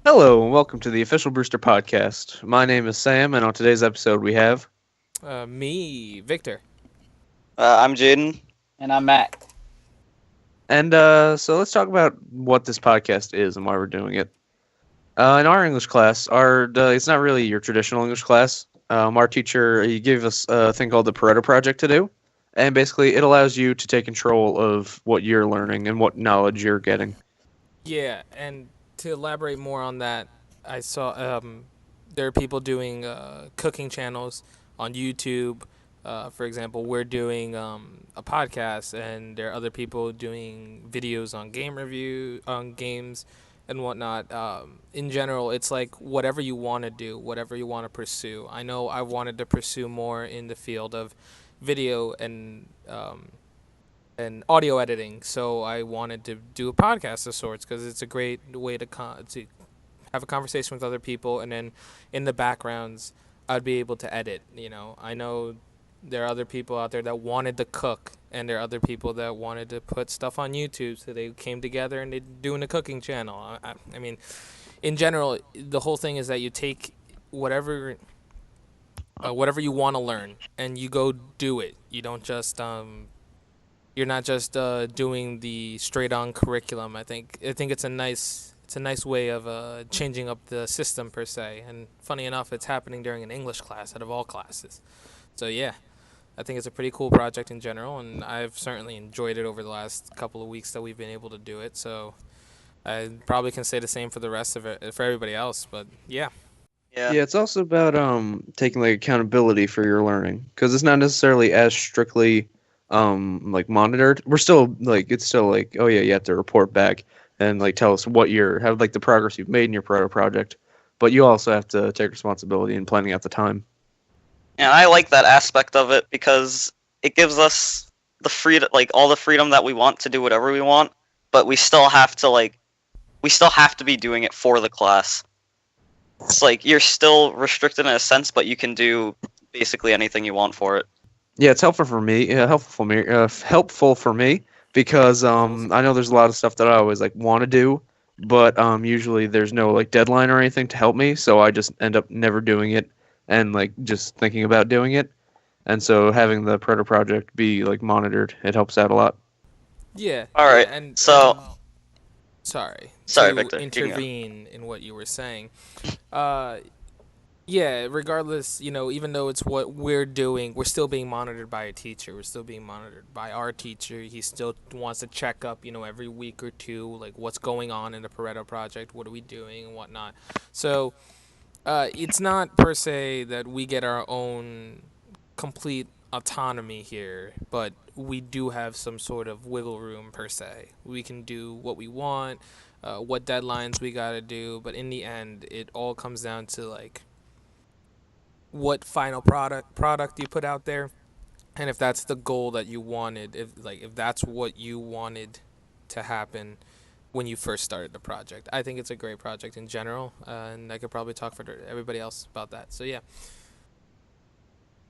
Hello, and welcome to the official Brewster podcast. My name is Sam, and on today's episode we have. Me, Victor. I'm Jaden. And I'm Matt. So let's talk about what this podcast is and why we're doing it. In our English class, it's not really your traditional English class. Our teacher he gave us a thing called the Pareto Project to do, and basically it allows you to take control of what you're learning and what knowledge you're getting. Yeah, and to elaborate more on that, I saw there are people doing cooking channels on YouTube. For example, we're doing a podcast, and there are other people doing videos on game review on games and whatnot. In general, it's like whatever you want to do, whatever you want to pursue. I know I wanted to pursue more in the field of video and audio editing, so I wanted to do a podcast of sorts because it's a great way to have a conversation with other people, and then in the backgrounds, I'd be able to edit. I know there are other people out there that wanted to cook, and there are other people that wanted to put stuff on YouTube, so they came together and they're doing a cooking channel. I mean, in general, the whole thing is that you take whatever whatever you want to learn and you go do it. You don't just you're not just doing the straight on curriculum. I think it's a nice way of changing up the system per se. And funny enough, it's happening during an English class out of all classes. So yeah, I think it's a pretty cool project in general, and I've certainly enjoyed it over the last couple of weeks that we've been able to do it. So I probably can say the same for the rest of it for everybody else. But yeah. Yeah. Yeah, it's also about taking like accountability for your learning because it's not necessarily as strictly like monitored. We're still like it's still like oh yeah, you have to report back and like tell us what you're have like the progress you've made in your proto project, but you also have to take responsibility in planning out the time. And I like that aspect of it because it gives us the freedom, like all the freedom that we want to do whatever we want, but we still have to be doing it for the class. It's like you're still restricted in a sense, but you can do basically anything you want for it. Yeah, it's helpful for me. Yeah, helpful for me because I know there's a lot of stuff that I always like want to do, but usually there's no like deadline or anything to help me, so I just end up never doing it and like just thinking about doing it. And so having the Proto project be like monitored, it helps out a lot. Yeah, All yeah, right. and So, sorry sorry, to Victor. You can go. intervene in what you were saying. Uh, yeah, regardless, even though it's what we're doing, we're still being monitored by a teacher. We're still being monitored by our teacher. He still wants to check up, every week or two, like what's going on in the Pareto project, what are we doing and whatnot. So, it's not per se that we get our own complete autonomy here, but we do have some sort of wiggle room per se. We can do what we want, what deadlines we gotta do, but in the end, it all comes down to like what final product you put out there, and if that's the goal that you wanted, if that's what you wanted to happen when you first started the project. I think it's a great project in general, and I could probably talk for everybody else about that. So yeah.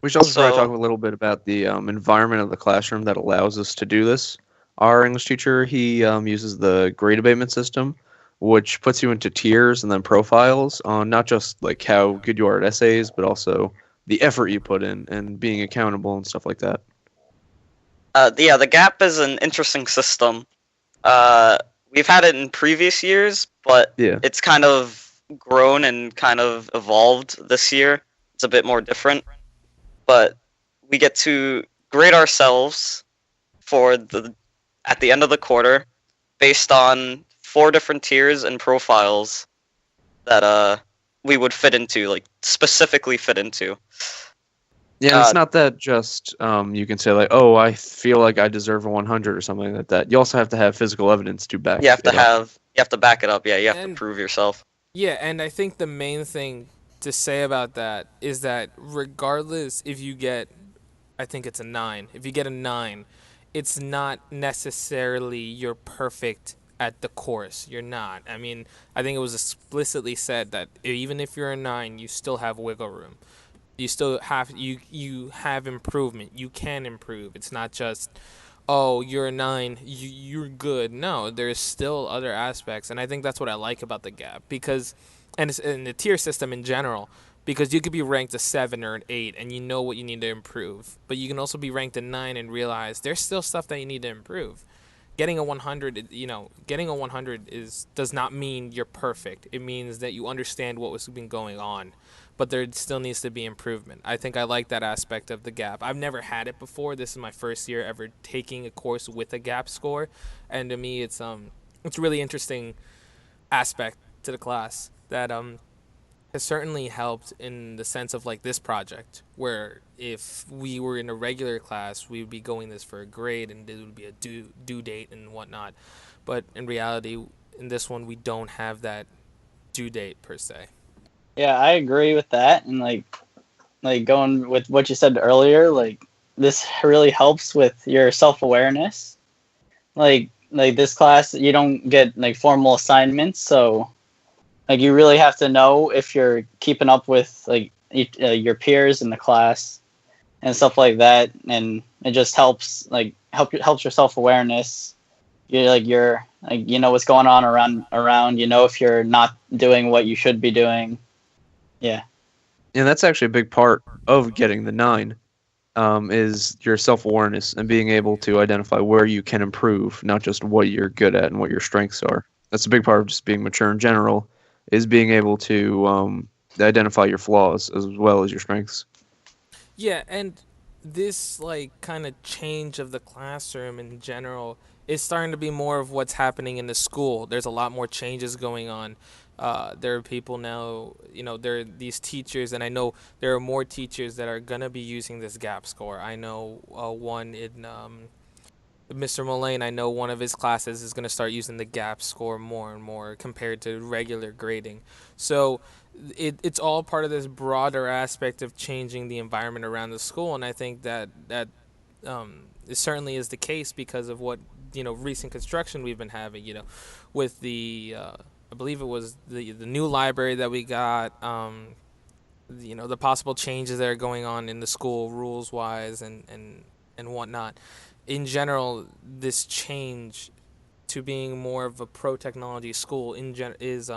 We should also probably So, talk a little bit about the environment of the classroom that allows us to do this. Our English teacher, he uses the grade abatement system, which puts you into tiers and then profiles on not just like how good you are at essays, but also the effort you put in and being accountable and stuff like that. yeah, the gap is an interesting system. Uh, we've had it in previous years, but Yeah. it's kind of grown and kind of evolved this year. It's a bit more different, but we get to grade ourselves for the at the end of the quarter based on 4 different tiers and profiles that we would fit into, like specifically fit into. Yeah, and it's Uh, not that just you can say like, oh, I feel like I deserve a 100 or something like that. You also have to have physical evidence to back it up. you have to back it up. Yeah, you have to And prove yourself. yeah, and I think the main thing to say about that is that regardless if you get, I think it's a 9. If you get a 9, it's not necessarily you're perfect at the course. You're not. I mean, I think it was explicitly said that even if you're a 9, you still have wiggle room. You still have you have improvement. You can improve. It's not just oh, you're a 9, you're good. No, there's still other aspects, and I think that's what I like about the gap, because, and it's in the tier system in general, because you could be ranked a 7 or an 8, and you know what you need to improve, but you can also be ranked a 9 and realize there's still stuff that you need to improve. Getting a 100, getting a 100 does not mean you're perfect. It means that you understand what was been going on, but there still needs to be improvement. I think I like that aspect of the gap. I've never had it before. This is my first year ever taking a course with a gap score, and to me, it's a really interesting aspect to the class that has certainly helped in the sense of like this project, where if we were in a regular class, we would be going this for a grade and there would be a due date and whatnot. But in reality, in this one, we don't have that due date per se. Yeah, I agree with that, and like going with what you said earlier, like this really helps with your self-awareness. Like this class, you don't get like formal assignments, so like you really have to know if you're keeping up with like your peers in the class and stuff like that, and it just helps helps your self-awareness. You're like you know what's going on around, you know if you're not doing what you should be doing. Yeah. And that's actually a big part of getting the 9, is your self-awareness and being able to identify where you can improve, not just what you're good at and what your strengths are. That's a big part of just being mature in general, is being able to identify your flaws as well as your strengths. Yeah, and this like kind of change of the classroom in general is starting to be more of what's happening in the school. There's a lot more changes going on. There are people now, there are these teachers, and I know there are more teachers that are gonna be using this gap score. I know one in Mr. Mullane, I know one of his classes is going to start using the gap score more and more compared to regular grading. So it's all part of this broader aspect of changing the environment around the school, and I think that it certainly is the case because of what recent construction we've been having. With the I believe it was the new library that we got. The possible changes that are going on in the school rules wise and whatnot. In general, this change to being more of a pro technology school is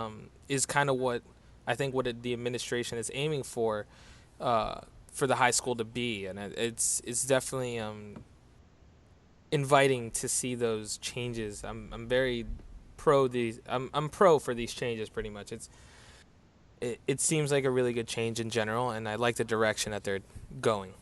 kind of what I think the administration is aiming for the high school to be, and it's definitely inviting to see those changes. I'm very pro these. I'm pro for these changes pretty much. It seems like a really good change in general, and I like the direction that they're going.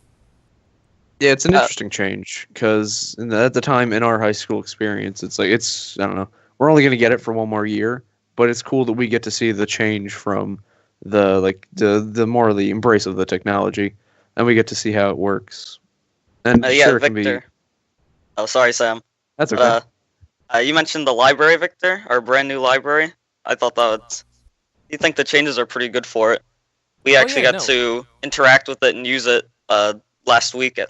Yeah, it's an interesting change because at the time in our high school experience, it's like I don't know, we're only gonna get it for one more year, but it's cool that we get to see the change from the more the embrace of the technology, and we get to see how it works. And Yeah, sure, it can be. Victor. Oh, sorry, Sam. That's okay. You mentioned the library, Victor, our brand new library. I thought you think the changes are pretty good for it. We actually got to interact with it and use it last week.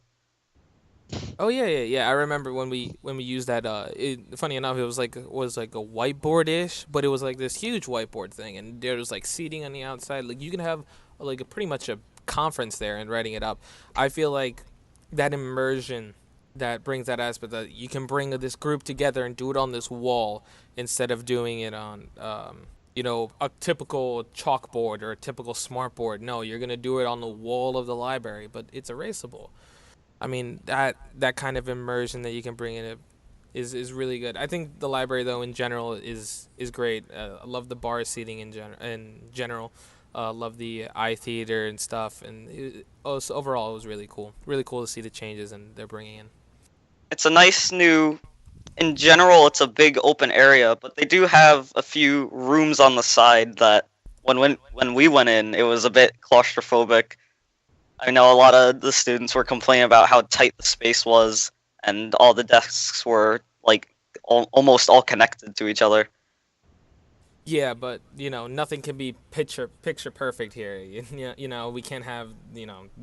Oh yeah. I remember when we used that. Funny enough, it was like a whiteboard-ish, but it was like this huge whiteboard thing, and there was like seating on the outside. Like you can have like pretty much a conference there and writing it up. I feel like that immersion that brings that aspect that you can bring this group together and do it on this wall instead of doing it on a typical chalkboard or a typical smartboard. No, you're gonna do it on the wall of the library, but it's erasable. I mean that kind of immersion that you can bring in it is really good. I think the library though in general is great. I love the bar seating in general. Love the eye theater and stuff, and so overall it was really cool. Really cool to see the changes and they're bringing in. It's a nice new. In general, it's a big open area, but they do have a few rooms on the side that when we went in, it was a bit claustrophobic. I know a lot of the students were complaining about how tight the space was, and all the desks were like almost all connected to each other. Yeah, but nothing can be picture perfect here. We can't have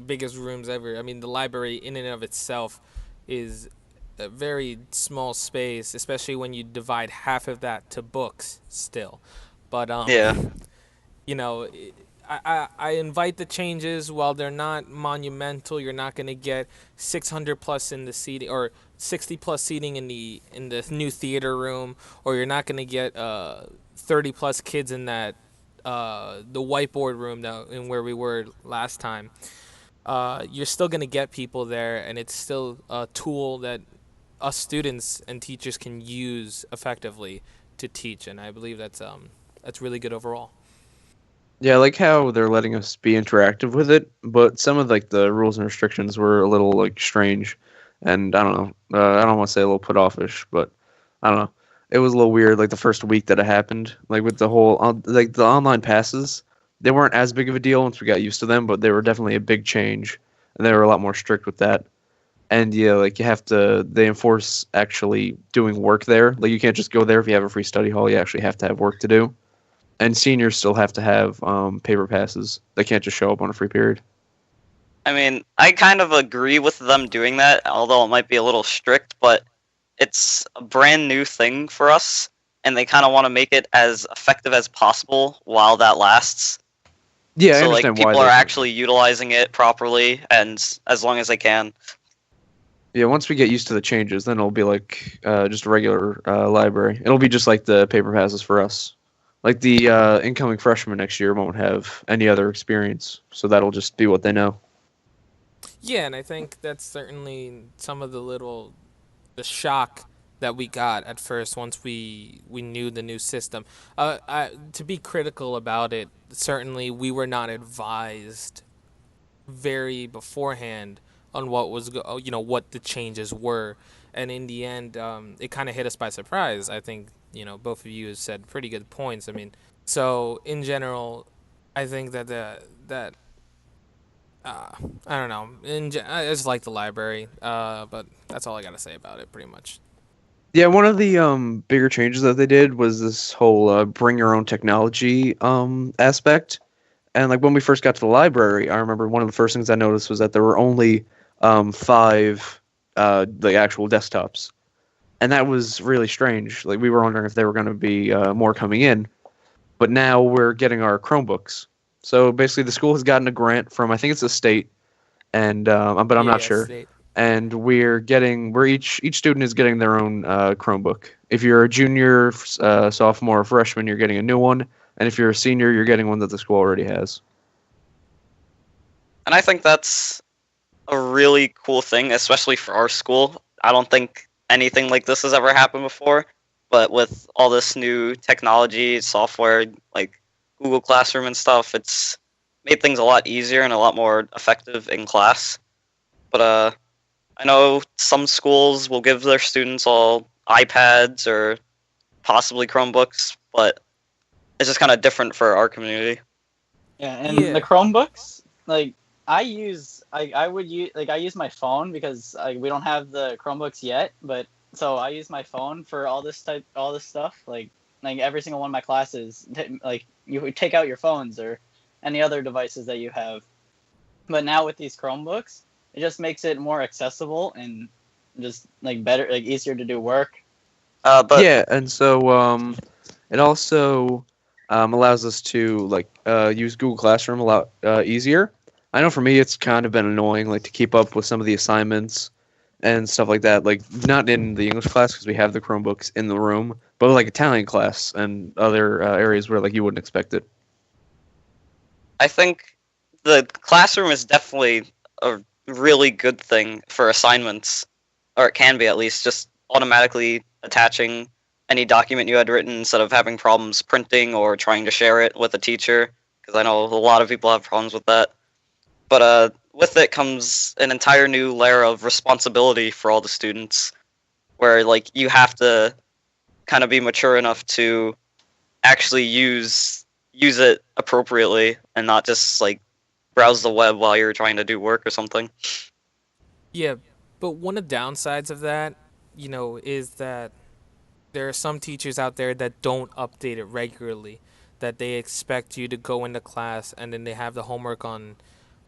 biggest rooms ever. I mean, the library in and of itself is a very small space, especially when you divide half of that to books still. But Yeah. I invite the changes. While they're not monumental, you're not going to get 600 plus in the seating, or 60 plus seating in the new theater room, or you're not going to get 30 plus kids in that the whiteboard room that in where we were last time. You're still going to get people there, and it's still a tool that us students and teachers can use effectively to teach, and I believe that's really good overall. Yeah, I like how they're letting us be interactive with it, but some of like the rules and restrictions were a little like strange, and I don't know. I don't want to say a little put offish, but I don't know. It was a little weird, like the first week that it happened, like with the whole like the online passes. They weren't as big of a deal once we got used to them, but they were definitely a big change, and they were a lot more strict with that. And yeah, like you have to, they enforce actually doing work there. Like you can't just go there if you have a free study hall. You actually have to have work to do. And seniors still have to have paper passes. They can't just show up on a free period. I mean, I kind of agree with them doing that, although it might be a little strict, but it's a brand new thing for us, and they kind of want to make it as effective as possible while that lasts. Yeah, I So like understand why people are they're doing actually utilizing it properly and as long as they can. it. Yeah, once we get used to the changes, then it'll be like just a regular library. It'll be just like the paper passes for us. Like the incoming freshmen next year won't have any other experience, so that'll just be what they know. Yeah, and I think that's certainly some of the shock that we got at first once we knew the new system. To be critical about it, certainly we were not advised very beforehand on what the changes were, and in the end, it kind of hit us by surprise. I think both of you have said pretty good points. I mean, so in general, I think that uh, I don't know. I just like the library, but that's all I gotta say about it, pretty much. Yeah, one of the bigger changes that they did was this whole bring your own technology aspect. And like when we first got to the library, I remember one of the first things I noticed was that there were only five like actual desktops, and that was really strange. Like we were wondering if there were going to be more coming in, but now we're getting our Chromebooks. So basically, the school has gotten a grant from I think it's the state, and but I'm not Yeah, sure. state. And we're each student is getting their own Chromebook. If you're a junior, sophomore, or freshman, you're getting a new one, and if you're a senior, you're getting one that the school already has. And I think that's a really cool thing, especially for our school. I don't think anything like this has ever happened before, but with all this new technology, software, like Google Classroom and stuff, it's made things a lot easier and a lot more effective in class. But I know some schools will give their students all iPads or possibly Chromebooks, but it's just kind of different for our community. Yeah, and Yeah. the Chromebooks, like I would use I use my phone because we don't have the Chromebooks yet, but so I use my phone for all this stuff. Like every single one of my classes, like you would take out your phones or any other devices that you have. But now with these Chromebooks, it just makes it more accessible and just like better, like easier to do work. But Yeah, and so it also allows us to like use Google Classroom a lot easier. I know for me, it's kind of been annoying, like to keep up with some of the assignments and stuff like that. Like not in the English class because we have the Chromebooks in the room, but like Italian class and other areas where like you wouldn't expect it. I think the classroom is definitely a really good thing for assignments, or it can be at least, just automatically attaching any document you had written instead of having problems printing or trying to share it with a teacher, because I know a lot of people have problems with that. But with it comes an entire new layer of responsibility for all the students, where like you have to kind of be mature enough to actually use it appropriately and not just like browse the web while you're trying to do work or something. Yeah, but one of the downsides of that, is that there are some teachers out there that don't update it regularly, that they expect you to go into class and then they have the homework on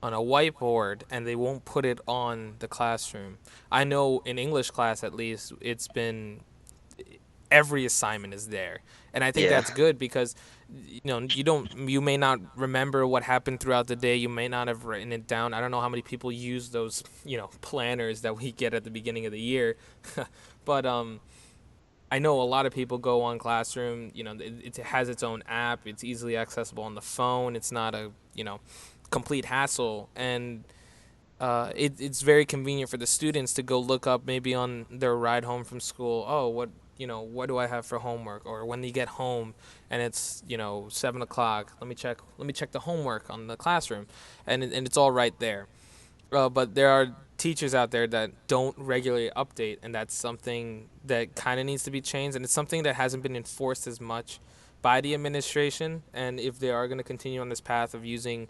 a whiteboard and they won't put it on the classroom. I know in English class at least, it's been every assignment is there. And I think Yeah. that's good because you may not remember what happened throughout the day. You may not have written it down. I don't know how many people use those, planners that we get at the beginning of the year. But I know a lot of people go on Classroom. It has its own app. It's easily accessible on the phone. It's not a, complete hassle. And it's very convenient for the students to go look up maybe on their ride home from school. Oh, what do I have for homework? Or when they get home and it's 7 o'clock. Let me check the homework on the Classroom, and it's all right there. But there are teachers out there that don't regularly update, and that's something that kind of needs to be changed. And it's something that hasn't been enforced as much by the administration. And if they are going to continue on this path of using,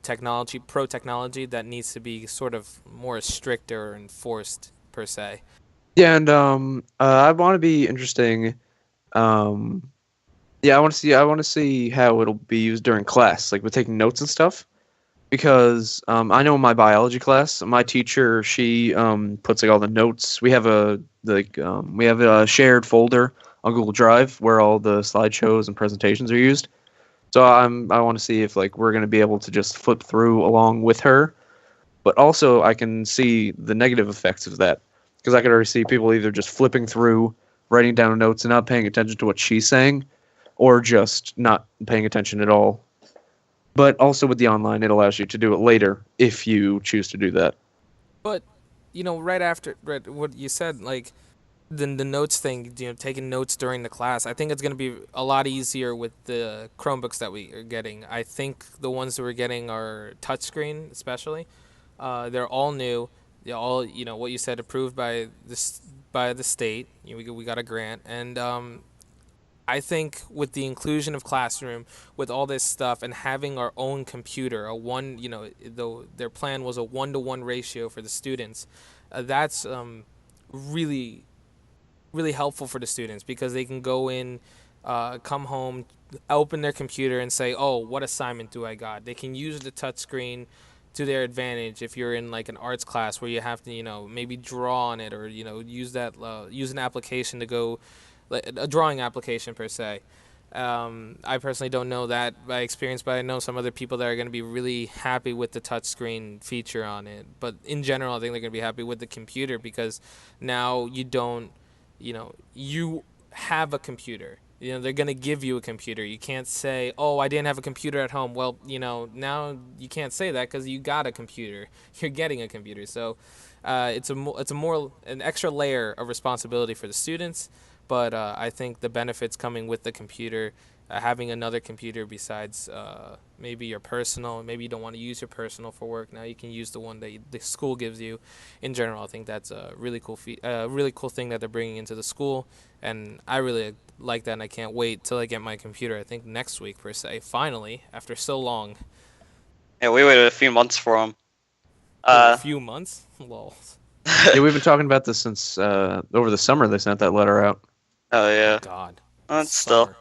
technology, pro technology, that needs to be sort of more strict or enforced per se. Yeah, and I want to be interesting. Yeah, I want to see how it'll be used during class, like with taking notes and stuff. Because I know in my biology class, my teacher, she puts like all the notes. We have a shared folder on Google Drive where all the slideshows and presentations are used. So I want to see if like we're going to be able to just flip through along with her, but also I can see the negative effects of that because I could already see people either just flipping through, writing down notes and not paying attention to what she's saying, or just not paying attention at all. But also with the online, it allows you to do it later if you choose to do that. But right after what you said, like the notes thing, taking notes during the class, I think it's going to be a lot easier with the Chromebooks that we are getting. I think the ones that we're getting are touchscreen, especially. They're all new. They're all, what you said, approved by the state. We got a grant, and I think with the inclusion of Classroom, with all this stuff, and having our own computer, a one, though their plan was a 1-to-1 ratio for the students, that's really, really helpful for the students because they can go in, come home, open their computer, and say, "Oh, what assignment do I got?" They can use the touchscreen to their advantage if you're in like an arts class where you have to, maybe draw on it or use an application to go like a drawing application per se. I personally don't know that by experience, but I know some other people that are going to be really happy with the touchscreen feature on it. But in general, I think they're going to be happy with the computer because now you have a computer. They're going to give you a computer. You can't say, "Oh, I didn't have a computer at home." Well, now you can't say that because you got a computer. You're getting a computer. So it's an extra layer of responsibility for the students. But I think the benefits coming with the computer, having another computer besides maybe your personal, maybe you don't want to use your personal for work. Now you can use the one that the school gives you. In general, I think that's a really cool thing that they're bringing into the school, and I really like that. And I can't wait till I get my computer. I think next week per se. Finally, after so long. Yeah, we waited a few months for them. A few months? Lol. Yeah, we've been talking about this since over the summer. They sent that letter out. Oh yeah. God. Still.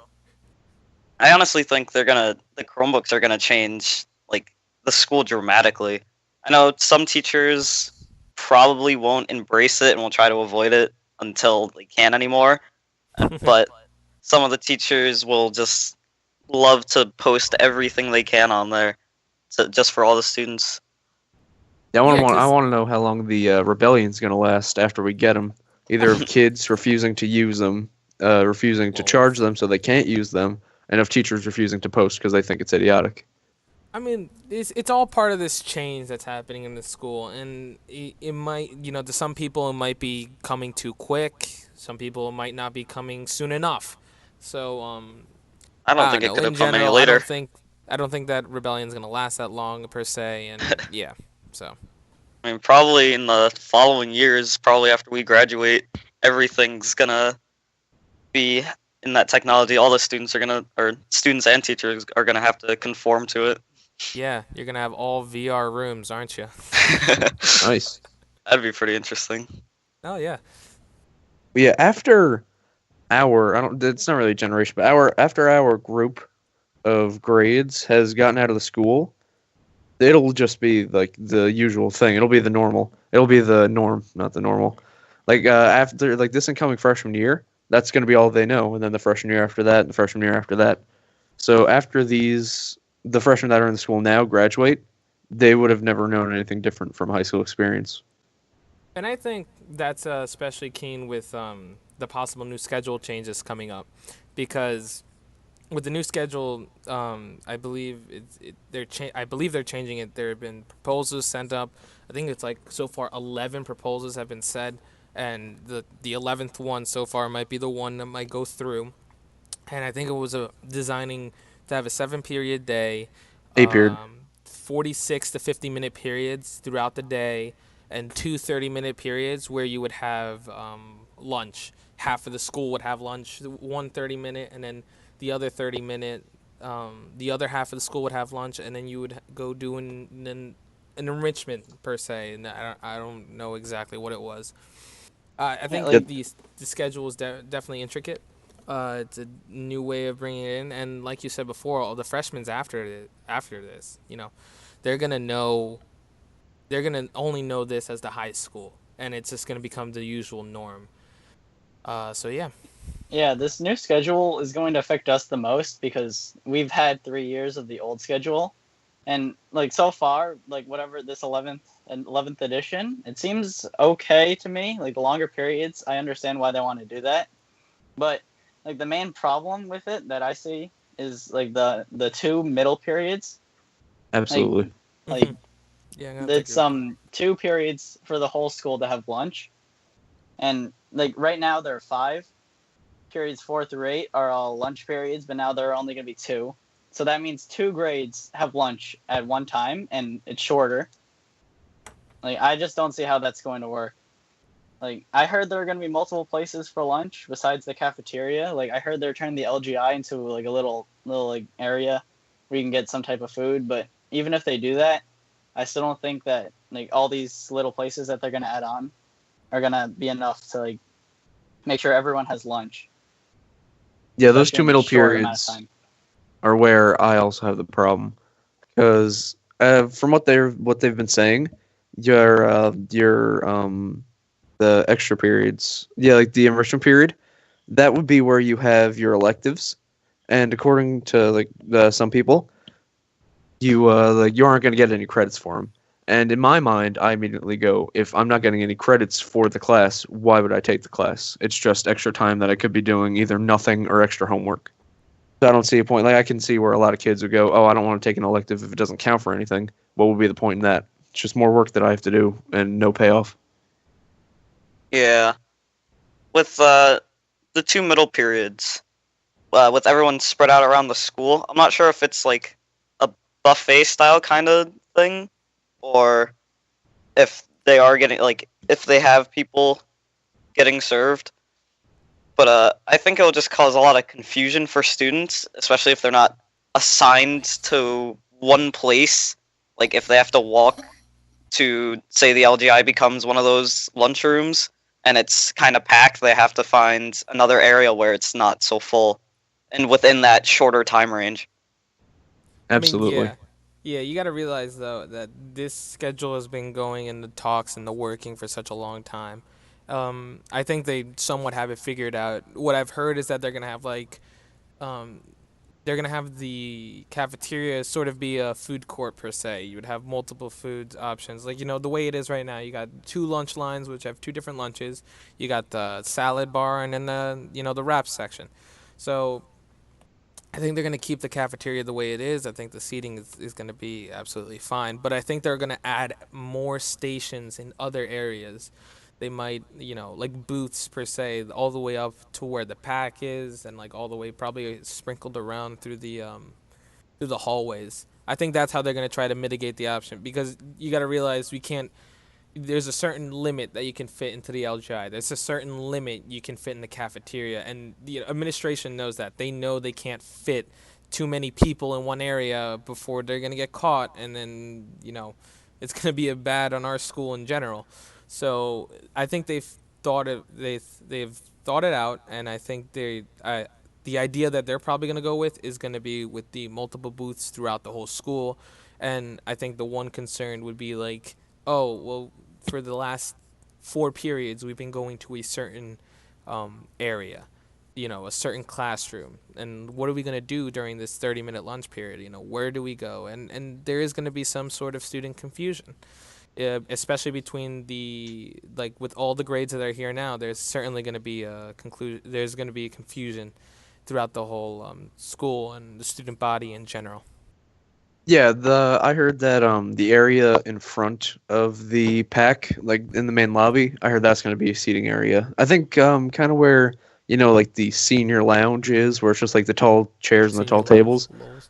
I honestly think the Chromebooks are gonna change like the school dramatically. I know some teachers probably won't embrace it and will try to avoid it until they can't anymore. But some of the teachers will just love to post everything they can on there, just for all the students. Yeah, I want to know how long the rebellion's going to last after we get them. Either of kids refusing to use them, refusing to charge them so they can't use them, and of teachers refusing to post because they think it's idiotic. I mean, it's all part of this change that's happening in the school, and it might, to some people it might be coming too quick. Some people it might not be coming soon enough. So I don't think it could have come any later. I don't think that rebellion's gonna last that long per se, and yeah. So, I mean, probably in the following years, probably after we graduate, everything's gonna be in that technology. All the students students and teachers are gonna have to conform to it. Yeah, you're gonna have all VR rooms, aren't you? Nice. That'd be pretty interesting. Oh yeah. But yeah, it's not really a generation, but after our group of grades has gotten out of the school, it'll just be like the usual thing. It'll be the normal. It'll be the norm, not the normal. Like after like this incoming freshman year, that's going to be all they know, and then the freshman year after that, and the freshman year after that. So after the freshmen that are in the school now graduate, they would have never known anything different from high school experience. And I think that's especially keen with the possible new schedule changes coming up, because with the new schedule, I believe I believe they're changing it. There have been proposals sent up. I think it's like so far 11 proposals have been said, and the 11th one so far might be the one that might go through. And I think it was designing to have a 7 period day, 8 period. 46 to 50 minute periods throughout the day, and two 30 minute periods where you would have lunch. Half of the school would have lunch, one 30 minute, and then the other 30 minute, the other half of the school would have lunch, and then you would go do an enrichment per se. And I don't know exactly what it was. I Yeah, think like the schedule is definitely intricate. It's a new way of bringing it in, and like you said before, all the freshmen after this, they're gonna know, they're gonna only know this as the high school, and it's just gonna become the usual norm. So yeah. yeah, this new schedule is going to affect us the most because we've had 3 years of the old schedule, and like so far, like whatever this 11th edition, it seems okay to me. Like the longer periods, I understand why they want to do that, but like the main problem with it that I see is like the two middle periods. Like Absolutely. like Yeah, I'm gonna have to agree it's with that. 2 periods for the whole school to have lunch, and like right now there are 5 periods. 4 through 8 are all lunch periods, but now there are only going to be 2. So that means 2 grades have lunch at one time, and it's shorter. Like I just don't see how that's going to work. Like I heard there are going to be multiple places for lunch besides the cafeteria. Like I heard they're turning the LGI into like a little like area where you can get some type of food. But even if they do that, I still don't think that like all these little places that they're going to add on are going to be enough to like make sure everyone has lunch, Yeah, those especially two in this middle short amount of periods time. are where I also have the problem because from what they've been saying, your the extra periods, yeah, like the enrichment period, that would be where you have your electives, and according to like some people, you aren't going to get any credits for them. And in my mind, I immediately go, if I'm not getting any credits for the class, why would I take the class? It's just extra time that I could be doing either nothing or extra homework. So I don't see a point. Like I can see where a lot of kids would go, "Oh, I don't want to take an elective if it doesn't count for anything." What would be the point in that? It's just more work that I have to do and no payoff. Yeah. With the two middle periods, with everyone spread out around the school, I'm not sure if it's like a buffet style kind of thing, or if they are getting like if they have people getting served. But I think it'll just cause a lot of confusion for students, especially if they're not assigned to one place. Like if they have to walk to, say, the LGI becomes one of those lunchrooms and it's kind of packed, they have to find another area where it's not so full and within that shorter time range. I mean, Absolutely. yeah. You got to realize though that this schedule has been going in the talks and the working for such a long time. I think they somewhat have it figured out. What I've heard is that they're gonna have um, they're gonna have the cafeteria sort of be a food court per se. You would have multiple food options, like the way it is right now. You got two lunch lines, which have two different lunches. You got the salad bar, and then the wrap section. So I think they're going to keep the cafeteria the way it is. I think the seating is going to be absolutely fine. But I think they're going to add more stations in other areas. They might, like booths per se, all the way up to where the pack is, and like all the way probably sprinkled around through the hallways. I think that's how they're going to try to mitigate the option, because you got to realize we can't, there's a certain limit that you can fit into the LGI. There's a certain limit you can fit in the cafeteria, and the administration knows that. They know they can't fit too many people in one area before they're gonna get caught, and then it's gonna be a bad on our school in general. So I think they've thought it out, and I think the idea that they're probably gonna go with is gonna be with the multiple booths throughout the whole school, and I think the one concern would be like, oh well, for the last 4 periods we've been going to a certain area, a certain classroom, and what are we going to do during this 30-minute lunch period? Where do we go? And there is going to be some sort of student confusion, especially between with all the grades that are here now. There's certainly going to be a conclusion. There's going to be a confusion throughout the whole school and the student body in general. Yeah, I heard that the area in front of the pack, like in the main lobby, I heard that's going to be a seating area. I think kind of where like the senior lounge is, where it's just like the tall chairs and the tall tables.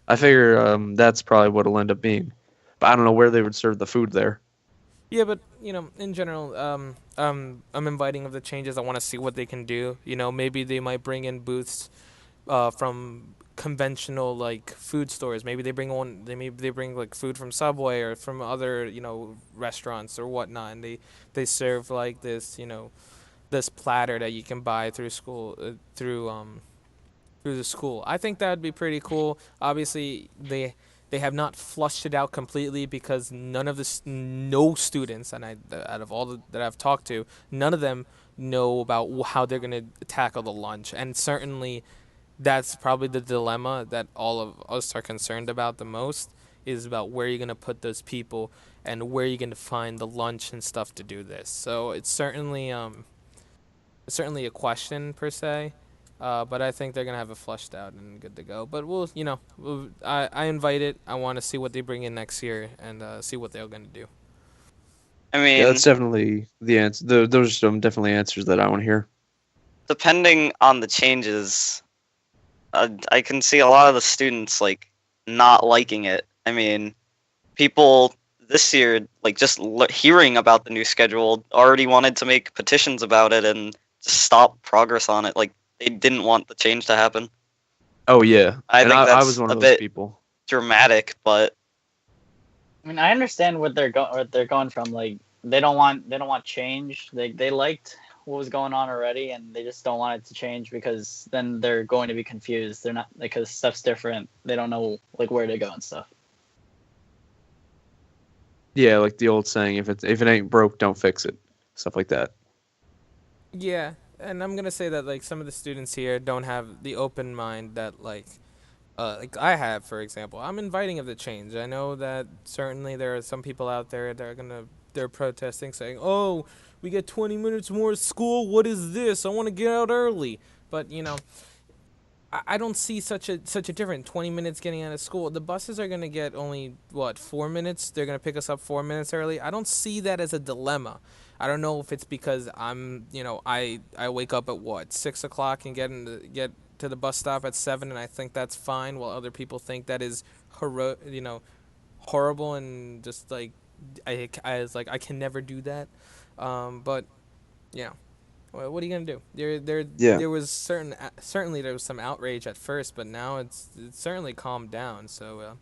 I figure that's probably what it'll end up being. But I don't know where they would serve the food there. Yeah, but in general, I'm inviting of the changes. I want to see what they can do. Maybe they might bring in booths from conventional like food stores. Maybe they bring like food from Subway or from other restaurants or whatnot, and they serve like this platter that you can buy through school through the school. I think that would be pretty cool. Obviously, they have not flushed it out completely because no students, and out of all that I've talked to, none of them know about how they're gonna tackle the lunch, and certainly that's probably the dilemma that all of us are concerned about the most, is about where you're going to put those people and where you're going to find the lunch and stuff to do this. So it's certainly a question per se, but I think they're going to have it flushed out and good to go. But I invite it. I want to see what they bring in next year and see what they're going to do. I mean, Yeah, that's definitely the answer. Those are some definitely answers that I want to hear. Depending on the changes, I can see a lot of the students like not liking it. I mean, people this year, like just hearing about the new schedule, already wanted to make petitions about it and just stop progress on it. Like they didn't want the change to happen. Oh yeah, I think that's I was one of those people. Dramatic, but I mean, I understand what they're going from. Like they don't want change. They liked what was going on already, and they just don't want it to change because then they're going to be confused. They're not, because stuff's different. They don't know like where to go and stuff. Yeah, like the old saying, if it ain't broke, don't fix it. Stuff like that. Yeah, and I'm gonna say that like some of the students here don't have the open mind that like I have, for example. I'm inviting of the change. I know that certainly there are some people out there that they're protesting, saying, "Oh, we get 20 minutes more at school. What is this? I want to get out early." But I don't see such a difference. 20 minutes getting out of school. The buses are gonna get only 4 minutes. They're gonna pick us up 4 minutes early. I don't see that as a dilemma. I don't know if it's because I wake up at 6 o'clock and get to the bus stop at 7, and I think that's fine, while other people think that is horrible, and just like I was like, I can never do that. But yeah, well, what are you gonna do? There was certainly there was some outrage at first, but now it's certainly calmed down. So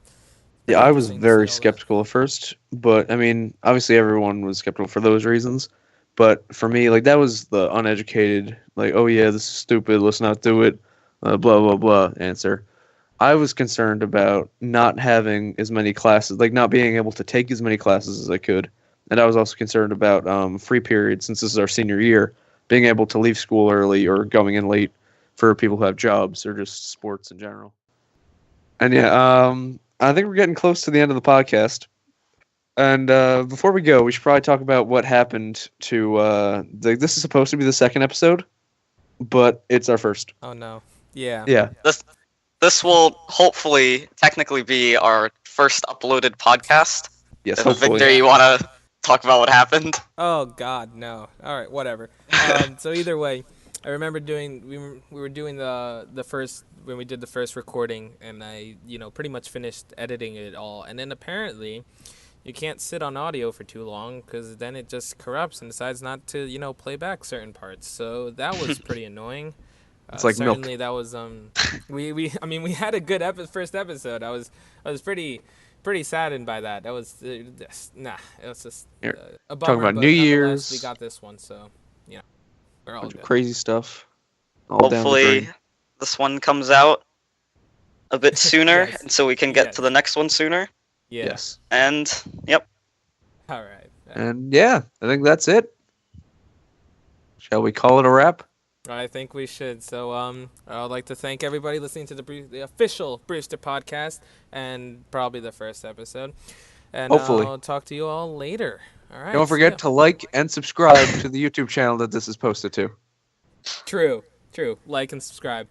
yeah, I was very skeptical at first, but I mean, obviously everyone was skeptical for those reasons. But for me, like that was the uneducated, like, oh yeah, this is stupid, let's not do it, blah blah blah answer. I was concerned about not having as many classes, like not being able to take as many classes as I could. And I was also concerned about free periods, since this is our senior year, being able to leave school early or going in late for people who have jobs or just sports in general. And yeah, I think we're getting close to the end of the podcast. And before we go, we should probably talk about what happened to this is supposed to be the second episode, but it's our first. Oh no. Yeah. Yeah. This will hopefully technically be our first uploaded podcast. Yes, If hopefully. Victor, you want to talk about what happened? Oh God, no. All right, whatever. So either way, I remember we were doing the first, when we did the first recording, and I pretty much finished editing it all, and then apparently you can't sit on audio for too long because then it just corrupts and decides not to play back certain parts. So that was pretty annoying. It's like certainly milk. That was we had a good first episode. I was pretty saddened by that. That was it was just a bummer. Talking about but New nonetheless, Year's. we got this one, so we're all Bunch of good. crazy stuff. All down the Hopefully drain. this one comes out a bit sooner, Yes. and so we can get Yes. to the next one sooner. Yeah. Yes. And yep, All right. And yeah, I think that's it. Shall we call it a wrap? I think we should. So, I'd like to thank everybody listening to the official Brewster podcast and probably the first episode. And Hopefully. I'll talk to you all later. All right. Don't see forget ya. to like and subscribe to the YouTube channel that this is posted to. True. Like and subscribe.